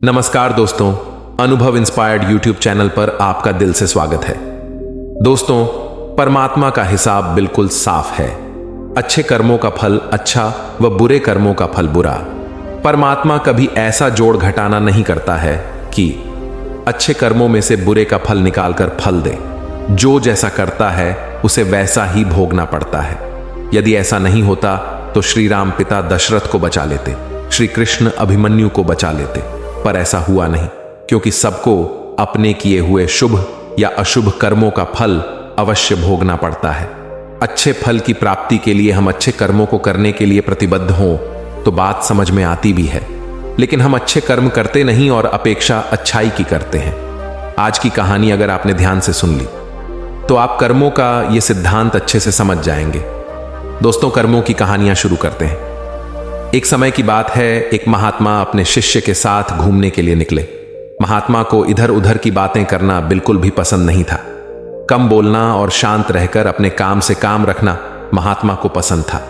नमस्कार दोस्तों, अनुभव इंस्पायर्ड यूट्यूब चैनल पर आपका दिल से स्वागत है। दोस्तों, परमात्मा का हिसाब बिल्कुल साफ है। अच्छे कर्मों का फल अच्छा व बुरे कर्मों का फल बुरा। परमात्मा कभी ऐसा जोड़ घटाना नहीं करता है कि अच्छे कर्मों में से बुरे का फल निकालकर फल दे। जो जैसा करता है उसे वैसा ही भोगना पड़ता है। यदि ऐसा नहीं होता तो श्री राम पिता दशरथ को बचा लेते, श्री कृष्ण अभिमन्यु को बचा लेते, पर ऐसा हुआ नहीं, क्योंकि सबको अपने किए हुए शुभ या अशुभ कर्मों का फल अवश्य भोगना पड़ता है। अच्छे फल की प्राप्ति के लिए हम अच्छे कर्मों को करने के लिए प्रतिबद्ध हों तो बात समझ में आती भी है, लेकिन हम अच्छे कर्म करते नहीं और अपेक्षा अच्छाई की करते हैं। आज की कहानी अगर आपने ध्यान से सुन ली तो आप कर्मों का यह सिद्धांत अच्छे से समझ जाएंगे। दोस्तों, कर्मों की कहानियां शुरू करते हैं। एक समय की बात है, एक महात्मा अपने शिष्य के साथ घूमने के लिए निकले। महात्मा को इधर उधर की बातें करना बिल्कुल भी पसंद नहीं था। कम बोलना और शांत रहकर अपने काम से काम रखना महात्मा को पसंद था।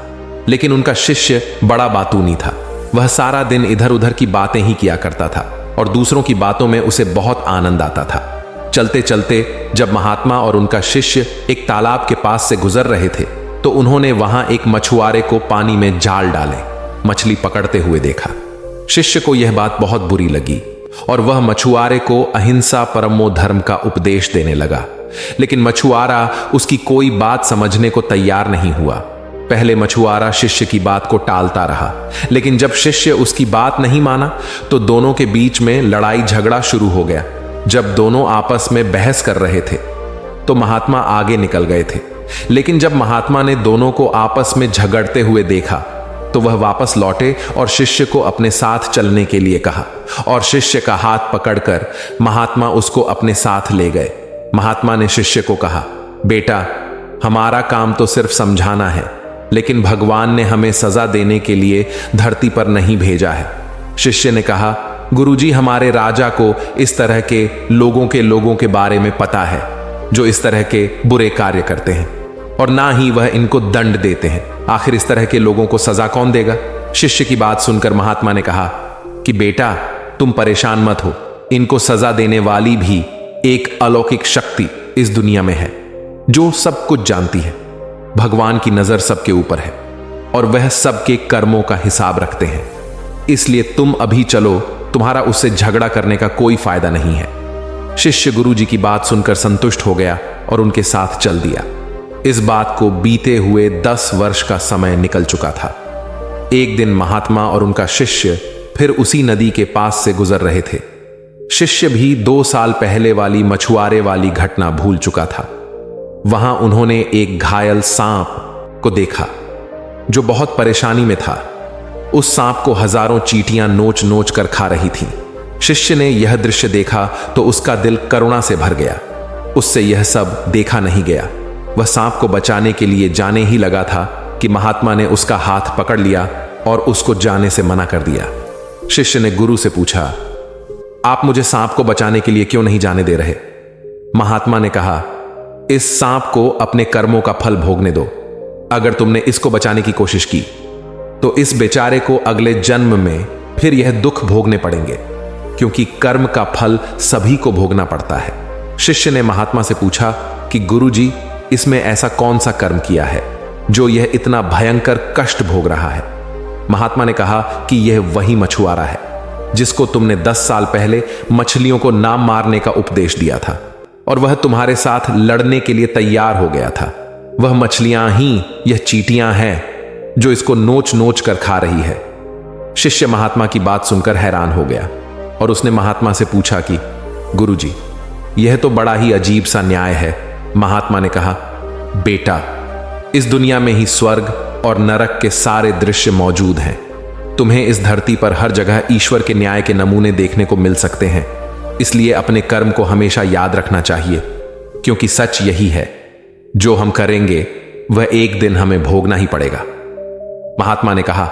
लेकिन उनका शिष्य बड़ा बातूनी था। वह सारा दिन इधर उधर की बातें ही किया करता था और दूसरों की बातों में उसे बहुत आनंद आता था। चलते चलते जब महात्मा और उनका शिष्य एक तालाब के पास से गुजर रहे थे तो उन्होंने वहां एक मछुआरे को पानी में जाल डाले मछली पकड़ते हुए देखा। शिष्य को यह बात बहुत बुरी लगी और वह मछुआरे को अहिंसा परमो धर्म का उपदेश देने लगा। लेकिन मछुआरा उसकी कोई बात समझने को तैयार नहीं हुआ। पहले मछुआरा शिष्य की बात को टालता रहा, लेकिन जब शिष्य उसकी बात नहीं माना तो दोनों के बीच में लड़ाई झगड़ा शुरू हो गया। जब दोनों आपस में बहस कर रहे थे तो महात्मा आगे निकल गए थे, लेकिन जब महात्मा ने दोनों को आपस में झगड़ते हुए देखा तो वह वापस लौटे और शिष्य को अपने साथ चलने के लिए कहा और शिष्य का हाथ पकड़कर महात्मा उसको अपने साथ ले गए। महात्मा ने शिष्य को कहा, बेटा, हमारा काम तो सिर्फ समझाना है, लेकिन भगवान ने हमें सजा देने के लिए धरती पर नहीं भेजा है। शिष्य ने कहा, गुरुजी, हमारे राजा को इस तरह के लोगों के बारे में पता है जो इस तरह के बुरे कार्य करते हैं, और ना ही वह इनको दंड देते हैं। आखिर इस तरह के लोगों को सजा कौन देगा? शिष्य की बात सुनकर महात्मा ने कहा कि बेटा, तुम परेशान मत हो, इनको सजा देने वाली भी एक अलौकिक शक्ति इस दुनिया में है जो सब कुछ जानती है। भगवान की नजर सबके ऊपर है और वह सबके कर्मों का हिसाब रखते हैं। इसलिए तुम अभी चलो, तुम्हारा उससे झगड़ा करने का कोई फायदा नहीं है। शिष्य गुरुजी की बात सुनकर संतुष्ट हो गया और उनके साथ चल दिया। इस बात को बीते हुए 10 वर्ष का समय निकल चुका था। एक दिन महात्मा और उनका शिष्य फिर उसी नदी के पास से गुजर रहे थे। शिष्य भी 2 साल पहले वाली मछुआरे वाली घटना भूल चुका था। वहां उन्होंने एक घायल सांप को देखा जो बहुत परेशानी में था। उस सांप को हजारों चींटियां नोच नोच कर खा रही थीं। शिष्य ने यह दृश्य देखा तो उसका दिल करुणा से भर गया। उससे यह सब देखा नहीं गया। वह सांप को बचाने के लिए जाने ही लगा था कि महात्मा ने उसका हाथ पकड़ लिया और उसको जाने से मना कर दिया। शिष्य ने गुरु से पूछा, आप मुझे सांप को बचाने के लिए क्यों नहीं जाने दे रहे? महात्मा ने कहा, इस सांप को अपने कर्मों का फल भोगने दो। अगर तुमने इसको बचाने की कोशिश की तो इस बेचारे को अगले जन्म में फिर यह दुख भोगने पड़ेंगे, क्योंकि कर्म का फल सभी को भोगना पड़ता है। शिष्य ने महात्मा से पूछा कि गुरुजी, इसमें ऐसा कौन सा कर्म किया है जो यह इतना भयंकर कष्ट भोग रहा है? महात्मा ने कहा कि यह वही मछुआरा है जिसको तुमने 10 साल पहले मछलियों को ना मारने का उपदेश दिया था, और वह तुम्हारे साथ लड़ने के लिए तैयार हो गया था। वह मछलियां ही यह चींटियां हैं जो इसको नोच नोच कर खा रही है। शिष्य महात्मा की बात सुनकर हैरान हो गया और उसने महात्मा से पूछा कि गुरुजी, यह तो बड़ा ही अजीब सा न्याय है। महात्मा ने कहा, बेटा, इस दुनिया में ही स्वर्ग और नरक के सारे दृश्य मौजूद हैं। तुम्हें इस धरती पर हर जगह ईश्वर के न्याय के नमूने देखने को मिल सकते हैं। इसलिए अपने कर्म को हमेशा याद रखना चाहिए, क्योंकि सच यही है, जो हम करेंगे वह एक दिन हमें भोगना ही पड़ेगा। महात्मा ने कहा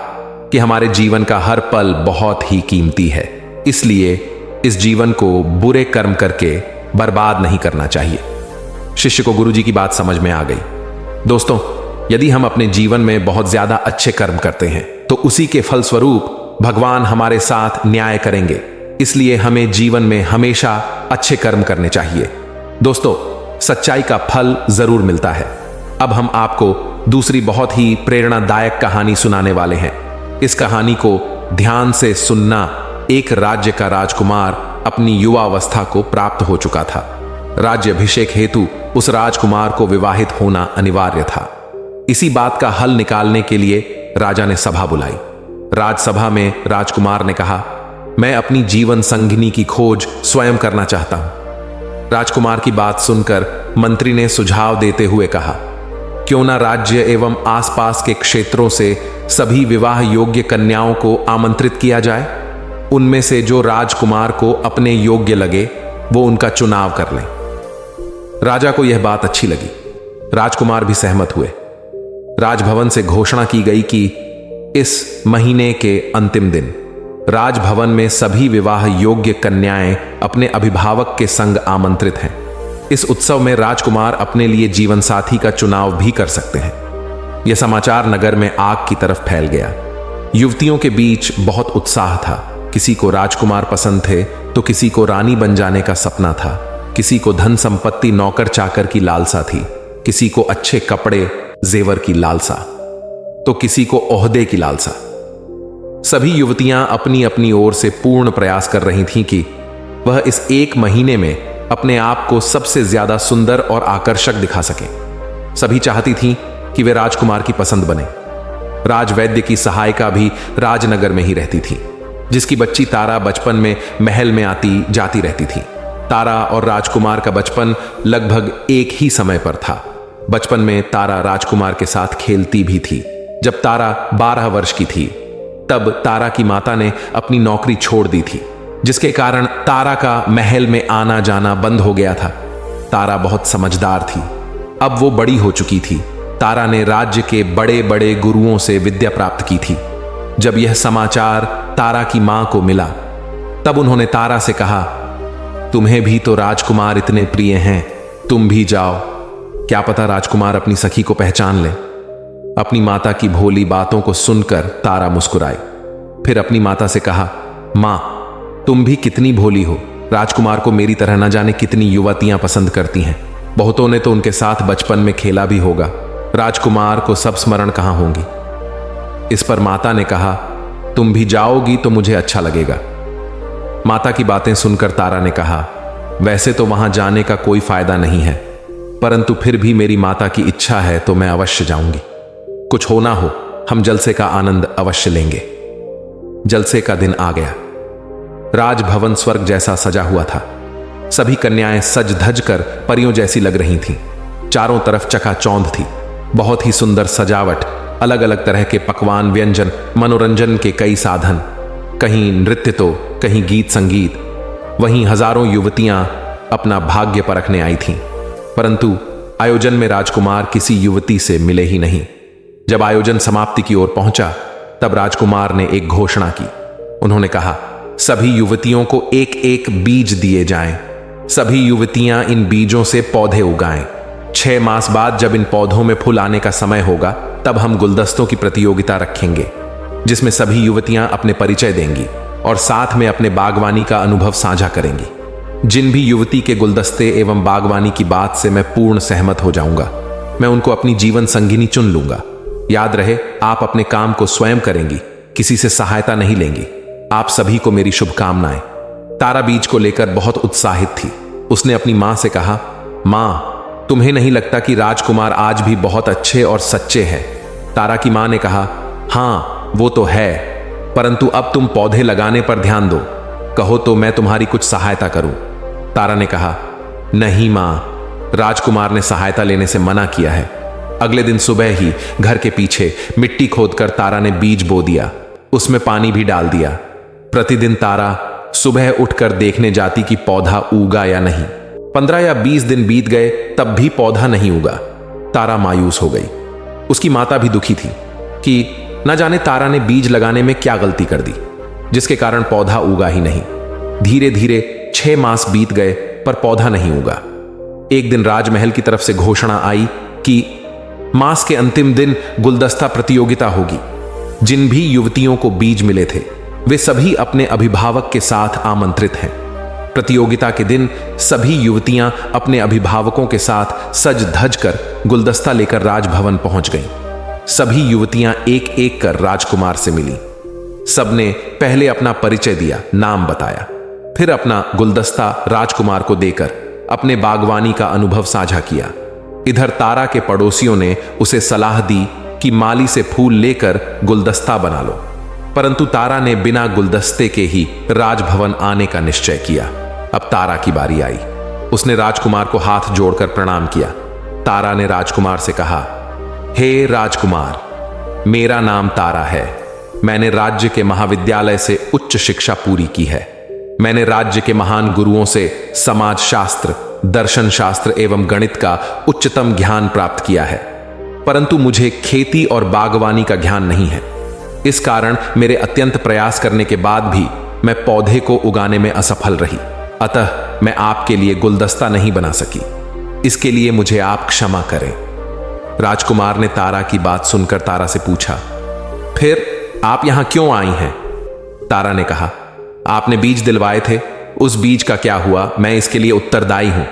कि हमारे जीवन का हर पल बहुत ही कीमती है, इसलिए इस जीवन को बुरे कर्म करके बर्बाद नहीं करना चाहिए। शिष्य को गुरुजी की बात समझ में आ गई। दोस्तों, यदि हम अपने जीवन में बहुत ज्यादा अच्छे कर्म करते हैं तो उसी के फलस्वरूप भगवान हमारे साथ न्याय करेंगे। इसलिए हमें जीवन में हमेशा अच्छे कर्म करने चाहिए। दोस्तों, सच्चाई का फल जरूर मिलता है। अब हम आपको दूसरी बहुत ही प्रेरणादायक कहानी सुनाने वाले हैं। इस कहानी को ध्यान से सुनना। एक राज्य का राजकुमार अपनी युवावस्था को प्राप्त हो चुका था। राज्याभिषेक हेतु उस राजकुमार को विवाहित होना अनिवार्य था। इसी बात का हल निकालने के लिए राजा ने सभा बुलाई। राजसभा में राजकुमार ने कहा, मैं अपनी जीवन संगिनी की खोज स्वयं करना चाहता हूं। राजकुमार की बात सुनकर मंत्री ने सुझाव देते हुए कहा, क्यों ना राज्य एवं आसपास के क्षेत्रों से सभी विवाह योग्य कन्याओं को आमंत्रित किया जाए। उनमें से जो राजकुमार को अपने योग्य लगे वो उनका चुनाव कर लें। राजा को यह बात अच्छी लगी। राजकुमार भी सहमत हुए। राजभवन से घोषणा की गई कि इस महीने के अंतिम दिन राजभवन में सभी विवाह योग्य कन्याएं अपने अभिभावक के संग आमंत्रित हैं। इस उत्सव में राजकुमार अपने लिए जीवन साथी का चुनाव भी कर सकते हैं। यह समाचार नगर में आग की तरफ फैल गया। युवतियों के बीच बहुत उत्साह था। किसी को राजकुमार पसंद थे तो किसी को रानी बन जाने का सपना था। किसी को धन संपत्ति नौकर चाकर की लालसा थी। किसी को अच्छे कपड़े जेवर की लालसा, तो किसी को ओहदे की लालसा। सभी युवतियां अपनी अपनी ओर से पूर्ण प्रयास कर रही थीं कि वह इस एक महीने में अपने आप को सबसे ज्यादा सुंदर और आकर्षक दिखा सकें। सभी चाहती थीं कि वे राजकुमार की पसंद बने। राजवैद्य की सहायिका भी राजनगर में ही रहती थी, जिसकी बच्ची तारा बचपन में महल में आती जाती रहती थी। तारा और राजकुमार का बचपन लगभग एक ही समय पर था। बचपन में तारा राजकुमार के साथ खेलती भी थी। जब तारा 12 वर्ष की थी तब तारा की माता ने अपनी नौकरी छोड़ दी थी, जिसके कारण तारा का महल में आना जाना बंद हो गया था। तारा बहुत समझदार थी। अब वो बड़ी हो चुकी थी। तारा ने राज्य के बड़े बड़े गुरुओं से विद्या प्राप्त की थी। जब यह समाचार तारा की मां को मिला तब उन्होंने तारा से कहा, तुम्हें भी तो राजकुमार इतने प्रिय हैं, तुम भी जाओ। क्या पता राजकुमार अपनी सखी को पहचान ले। अपनी माता की भोली बातों को सुनकर तारा मुस्कुराई। फिर अपनी माता से कहा, मां, तुम भी कितनी भोली हो। राजकुमार को मेरी तरह न जाने कितनी युवतियां पसंद करती हैं। बहुतों ने तो उनके साथ बचपन में खेला भी होगा। राजकुमार को सब स्मरण कहां होंगी। इस पर माता ने कहा, तुम भी जाओगी तो मुझे अच्छा लगेगा। माता की बातें सुनकर तारा ने कहा, वैसे तो वहां जाने का कोई फायदा नहीं है, परंतु फिर भी मेरी माता की इच्छा है तो मैं अवश्य जाऊंगी। कुछ हो ना हो, हम जलसे का आनंद अवश्य लेंगे। जलसे का दिन आ गया। राजभवन स्वर्ग जैसा सजा हुआ था। सभी कन्याएं सज धज कर परियों जैसी लग रही थीं। चारों तरफ चकाचौंध थी। बहुत ही सुंदर सजावट, अलग अलग तरह के पकवान, व्यंजन, मनोरंजन के कई साधन, कहीं नृत्य तो कहीं गीत संगीत। वहीं हजारों युवतियां अपना भाग्य परखने आई थीं, परंतु आयोजन में राजकुमार किसी युवती से मिले ही नहीं। जब आयोजन समाप्ति की ओर पहुंचा तब राजकुमार ने एक घोषणा की। उन्होंने कहा, सभी युवतियों को एक एक बीज दिए जाएं। सभी युवतियां इन बीजों से पौधे उगाएं। 6 मास बाद जब इन पौधों में फूल आने का समय होगा तब हम गुलदस्तों की प्रतियोगिता रखेंगे, जिसमें सभी युवतियां अपने परिचय देंगी और साथ में अपने बागवानी का अनुभव साझा करेंगी। जिन भी युवती के गुलदस्ते एवं बागवानी की बात से मैं पूर्ण सहमत हो जाऊंगा, मैं उनको अपनी जीवन संगिनी चुन लूंगा। याद रहे, आप अपने काम को स्वयं करेंगी, किसी से सहायता नहीं लेंगी। आप सभी को मेरी शुभकामनाएं। तारा बीज को लेकर बहुत उत्साहित थी। उसने अपनी मां से कहा, मां, तुम्हें नहीं लगता कि राजकुमार आज भी बहुत अच्छे और सच्चे हैं? तारा की मां ने कहा, हां, वो तो है, परंतु अब तुम पौधे लगाने पर ध्यान दो। कहो तो मैं तुम्हारी कुछ सहायता करूं। तारा ने कहा, नहीं मां, राजकुमार ने सहायता लेने से मना किया है। अगले दिन सुबह ही घर के पीछे मिट्टी खोदकर तारा ने बीज बो दिया। उसमें पानी भी डाल दिया। प्रतिदिन तारा सुबह उठकर देखने जाती कि पौधा उगा या नहीं। 15 या 20 दिन बीत गए तब भी पौधा नहीं उगा। तारा मायूस हो गई। उसकी माता भी दुखी थी कि न जाने तारा ने बीज लगाने में क्या गलती कर दी, जिसके कारण पौधा उगा ही नहीं। धीरे धीरे 6 मास बीत गए पर पौधा नहीं उगा। एक दिन राजमहल की तरफ से घोषणा आई कि मास के अंतिम दिन गुलदस्ता प्रतियोगिता होगी। जिन भी युवतियों को बीज मिले थे वे सभी अपने अभिभावक के साथ आमंत्रित हैं। प्रतियोगिता के दिन सभी युवतियां अपने अभिभावकों के साथ सज धज कर गुलदस्ता लेकर राजभवन पहुंच गईं। सभी युवतियां एक एक कर राजकुमार से मिली। सबने पहले अपना परिचय दिया, नाम बताया, फिर अपना गुलदस्ता राजकुमार को देकर अपने बागवानी का अनुभव साझा किया। इधर तारा के पड़ोसियों ने उसे सलाह दी कि माली से फूल लेकर गुलदस्ता बना लो, परंतु तारा ने बिना गुलदस्ते के ही राजभवन आने का निश्चय किया। अब तारा की बारी आई। उसने राजकुमार को हाथ जोड़कर प्रणाम किया। तारा ने राजकुमार से कहा, हे राजकुमार, मेरा नाम तारा है। मैंने राज्य के महाविद्यालय से उच्च शिक्षा पूरी की है। मैंने राज्य के महान गुरुओं से समाज शास्त्र, दर्शन शास्त्र एवं गणित का उच्चतम ज्ञान प्राप्त किया है, परंतु मुझे खेती और बागवानी का ज्ञान नहीं है। इस कारण मेरे अत्यंत प्रयास करने के बाद भी मैं पौधे को उगाने में असफल रही, अतः मैं आपके लिए गुलदस्ता नहीं बना सकी। इसके लिए मुझे आप क्षमा करें। राजकुमार ने तारा की बात सुनकर तारा से पूछा, फिर आप यहां क्यों आई हैं? तारा ने कहा, आपने बीज दिलवाए थे, उस बीज का क्या हुआ? मैं इसके लिए उत्तरदायी हूं,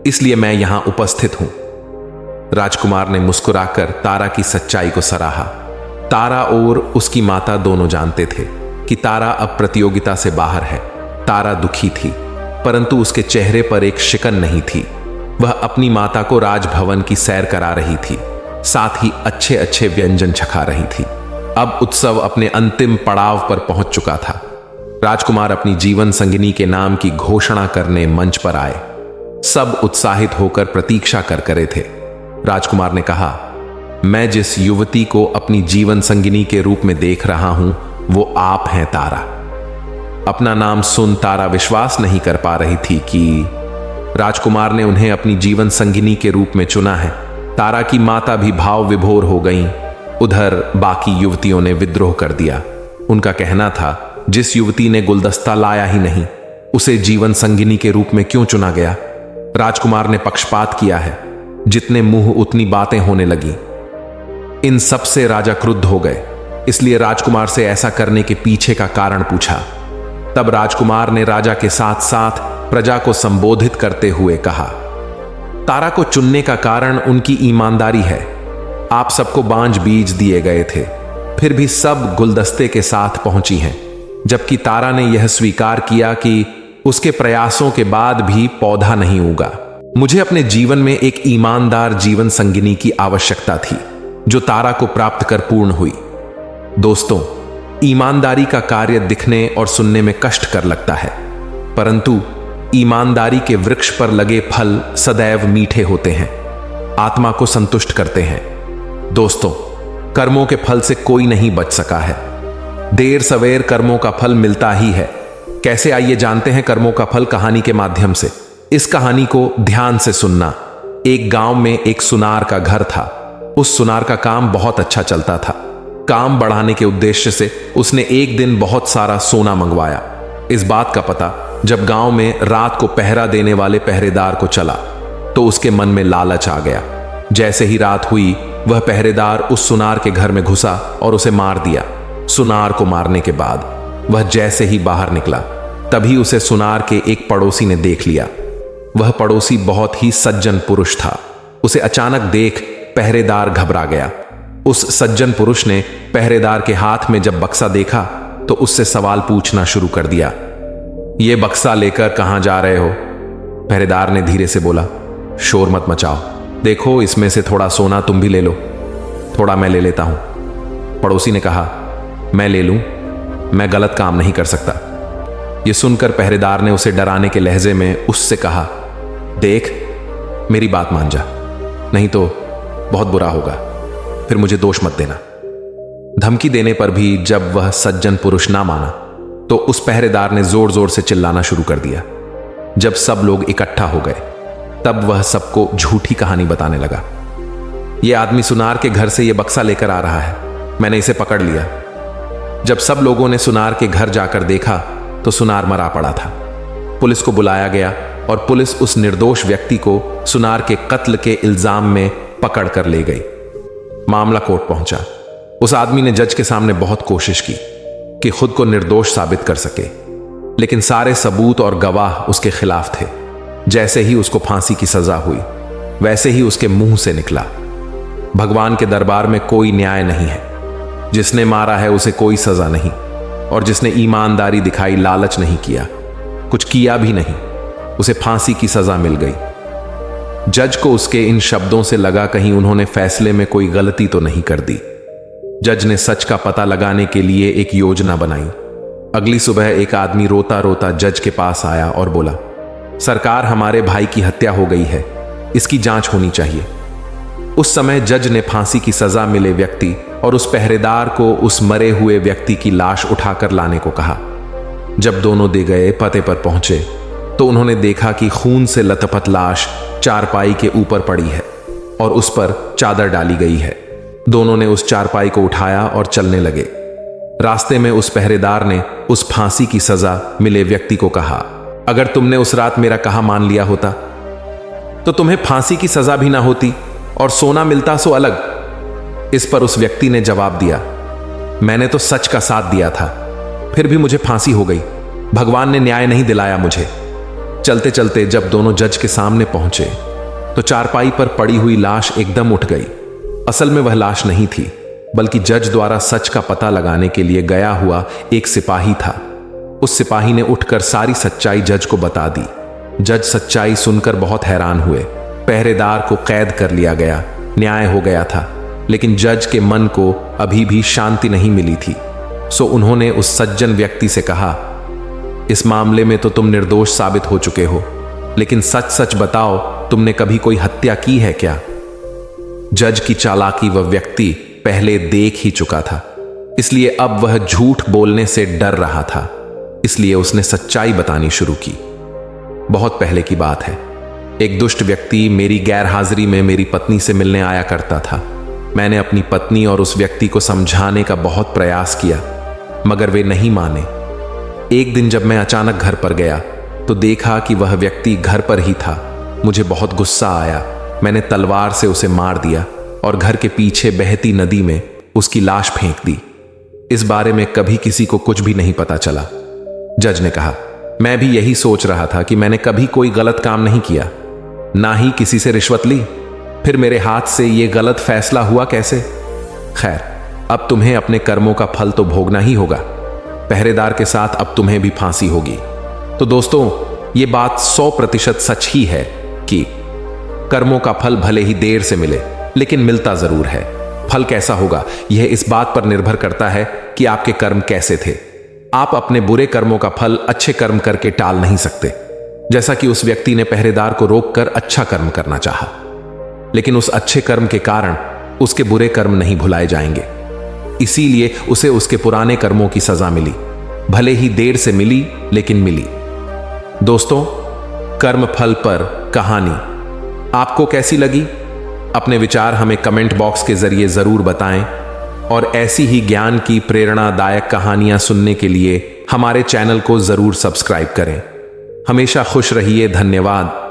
इसलिए मैं यहां उपस्थित हूं। राजकुमार ने मुस्कुराकर तारा की सच्चाई को सराहा। तारा और उसकी माता दोनों जानते थे कि तारा अब प्रतियोगिता से बाहर है। तारा दुखी थी, परंतु उसके चेहरे पर एक शिकन नहीं थी। वह अपनी माता को राजभवन की सैर करा रही थी, साथ ही अच्छे अच्छे व्यंजन चखा रही थी। अब उत्सव अपने अंतिम पड़ाव पर पहुंच चुका था। राजकुमार अपनी जीवन संगिनी के नाम की घोषणा करने मंच पर आए। सब उत्साहित होकर प्रतीक्षा कर रहे थे। राजकुमार ने कहा, मैं जिस युवती को अपनी जीवन संगिनी के रूप में देख रहा हूं, वो आप हैं तारा। अपना नाम सुन तारा विश्वास नहीं कर पा रही थी कि राजकुमार ने उन्हें अपनी जीवन संगिनी के रूप में चुना है। तारा की माता भी भाव विभोर हो गईं। उधर बाकी युवतियों ने विद्रोह कर दिया। उनका कहना था, जिस युवती ने गुलदस्ता लाया ही नहीं, उसे जीवन संगिनी के रूप में क्यों चुना गया? राजकुमार ने पक्षपात किया है। जितने मुंह उतनी बातें होने लगी। इन सब से राजा क्रुद्ध हो गए, इसलिए राजकुमार से ऐसा करने के पीछे का कारण पूछा। तब राजकुमार ने राजा के साथ साथ प्रजा को संबोधित करते हुए कहा, तारा को चुनने का कारण उनकी ईमानदारी है। आप सबको बांझ बीज दिए गए थे, फिर भी सब गुलदस्ते के साथ पहुंची हैं, जबकि तारा ने यह स्वीकार किया कि उसके प्रयासों के बाद भी पौधा नहीं उगा। मुझे अपने जीवन में एक ईमानदार जीवन संगिनी की आवश्यकता थी, जो तारा को प्राप्त कर पूर्ण हुई। दोस्तों, ईमानदारी का कार्य दिखने और सुनने में कष्ट कर लगता है, परंतु ईमानदारी के वृक्ष पर लगे फल सदैव मीठे होते हैं, आत्मा को संतुष्ट करते हैं। दोस्तों, कर्मों के फल से कोई नहीं बच सका है। देर सवेर कर्मों का फल मिलता ही है। कैसे, आइए जानते हैं कर्मों का फल कहानी के माध्यम से। इस कहानी को ध्यान से सुनना। एक गांव में एक सुनार का घर था। उस सुनार का काम बहुत अच्छा चलता था। काम बढ़ाने के उद्देश्य से उसने एक दिन बहुत सारा सोना मंगवाया। इस बात का पता जब गांव में रात को पहरा देने वाले पहरेदार को चला, तो उसके मन में लालच आ गया। जैसे ही रात हुई, वह पहरेदार उस सुनार के घर में घुसा और उसे मार दिया। सुनार को मारने के बाद वह जैसे ही बाहर निकला, तभी उसे सुनार के एक पड़ोसी ने देख लिया। वह पड़ोसी बहुत ही सज्जन पुरुष था। उसे अचानक देख पहरेदार घबरा गया। उस सज्जन पुरुष ने पहरेदार के हाथ में जब बक्सा देखा, तो उससे सवाल पूछना शुरू कर दिया। ये बक्सा लेकर कहां जा रहे हो? पहरेदार ने धीरे से बोला, शोर मत मचाओ, देखो इसमें से थोड़ा सोना तुम भी ले लो, थोड़ा मैं ले लेता हूं। पड़ोसी ने कहा, मैं ले लूं, मैं गलत काम नहीं कर सकता। यह सुनकर पहरेदार ने उसे डराने के लहजे में उससे कहा, देख मेरी बात मान जा, नहीं तो बहुत बुरा होगा, फिर मुझे दोष मत देना। धमकी देने पर भी जब वह सज्जन पुरुष ना माना, तो उस पहरेदार ने जोर जोर से चिल्लाना शुरू कर दिया। जब सब लोग इकट्ठा हो गए, तब वह सबको झूठी कहानी बताने लगा। यह आदमी सुनार के घर से यह बक्सा लेकर आ रहा है, मैंने इसे पकड़ लिया। जब सब लोगों ने सुनार के घर जाकर देखा, तो सुनार मरा पड़ा था। पुलिस को बुलाया गया और पुलिस उस निर्दोष व्यक्ति को सुनार के कत्ल के इल्जाम में पकड़ कर ले गई। मामला कोर्ट पहुंचा। उस आदमी ने जज के सामने बहुत कोशिश की, कि खुद को निर्दोष साबित कर सके, लेकिन सारे सबूत और गवाह उसके खिलाफ थे। जैसे ही उसको फांसी की सजा हुई, वैसे ही उसके मुंह से निकला, भगवान के दरबार में कोई न्याय नहीं है। जिसने मारा है उसे कोई सजा नहीं, और जिसने ईमानदारी दिखाई, लालच नहीं किया, कुछ किया भी नहीं, उसे फांसी की सजा मिल गई। जज को उसके इन शब्दों से लगा कहीं उन्होंने फैसले में कोई गलती तो नहीं कर दी। जज ने सच का पता लगाने के लिए एक योजना बनाई। अगली सुबह एक आदमी रोता रोता जज के पास आया और बोला, सरकार, हमारे भाई की हत्या हो गई है, इसकी जांच होनी चाहिए। उस समय जज ने फांसी की सजा मिले व्यक्ति और उस पहरेदार को उस मरे हुए व्यक्ति की लाश उठाकर लाने को कहा। जब दोनों दे गए पते पर पहुंचे तो उन्होंने देखा कि खून से लथपथ लाश चारपाई के ऊपर पड़ी है और उस पर चादर डाली गई है। दोनों ने उस चारपाई को उठाया और चलने लगे। रास्ते में उस पहरेदार ने उस फांसी की सजा मिले व्यक्ति को कहा, अगर तुमने उस रात मेरा कहा मान लिया होता तो तुम्हें फांसी की सजा भी ना होती और सोना मिलता सो अलग। इस पर उस व्यक्ति ने जवाब दिया, मैंने तो सच का साथ दिया था, फिर भी मुझे फांसी हो गई। भगवान ने न्याय नहीं दिलाया मुझे। चलते चलते जब दोनों जज के सामने पहुंचे तो चारपाई पर पड़ी हुई लाश एकदम उठ गई। असल में वह लाश नहीं थी, बल्कि जज द्वारा सच का पता लगाने के लिए गया हुआ एक सिपाही था। उस सिपाही ने उठकर सारी सच्चाई जज को बता दी। जज सच्चाई सुनकर बहुत हैरान हुए। पहरेदार को कैद कर लिया गया, न्याय हो गया था, लेकिन जज के मन को अभी भी शांति नहीं मिली थी। सो उन्होंने उस सज्जन व्यक्ति से कहा, इस मामले में तो तुम निर्दोष साबित हो चुके हो, लेकिन सच सच बताओ, तुमने कभी कोई हत्या की है क्या? जज की चालाकी वह व्यक्ति पहले देख ही चुका था, इसलिए अब वह झूठ बोलने से डर रहा था। इसलिए उसने सच्चाई बतानी शुरू की। बहुत पहले की बात है, एक दुष्ट व्यक्ति मेरी गैरहाजिरी में मेरी पत्नी से मिलने आया करता था। मैंने अपनी पत्नी और उस व्यक्ति को समझाने का बहुत प्रयास किया, मगर वे नहीं माने। एक दिन जब मैं अचानक घर पर गया तो देखा कि वह व्यक्ति घर पर ही था। मुझे बहुत गुस्सा आया। मैंने तलवार से उसे मार दिया और घर के पीछे बहती नदी में उसकी लाश फेंक दी। इस बारे में कभी किसी को कुछ भी नहीं पता चला। जज ने कहा, मैं भी यही सोच रहा था कि मैंने कभी कोई गलत काम नहीं किया, ना ही किसी से रिश्वत ली, फिर मेरे हाथ से यह गलत फैसला हुआ कैसे? खैर, अब तुम्हें अपने कर्मों का फल तो भोगना ही होगा। पहरेदार के साथ अब तुम्हें भी फांसी होगी। तो दोस्तों, ये बात 100% सच ही है कि कर्मों का फल भले ही देर से मिले, लेकिन मिलता जरूर है। फल कैसा होगा यह इस बात पर निर्भर करता है कि आपके कर्म कैसे थे। आप अपने बुरे कर्मों का फल अच्छे कर्म करके टाल नहीं सकते, जैसा कि उस व्यक्ति ने पहरेदार को रोककर अच्छा कर्म करना चाहा, लेकिन उस अच्छे कर्म के कारण उसके बुरे कर्म नहीं भुलाए जाएंगे। इसीलिए उसे उसके पुराने कर्मों की सजा मिली, भले ही देर से मिली, लेकिन मिली। दोस्तों, कर्म फल पर कहानी आपको कैसी लगी? अपने विचार हमें कमेंट बॉक्स के जरिए जरूर बताएं और ऐसी ही ज्ञान की प्रेरणादायक कहानियां सुनने के लिए हमारे चैनल को जरूर सब्सक्राइब करें। हमेशा खुश रहिए। धन्यवाद।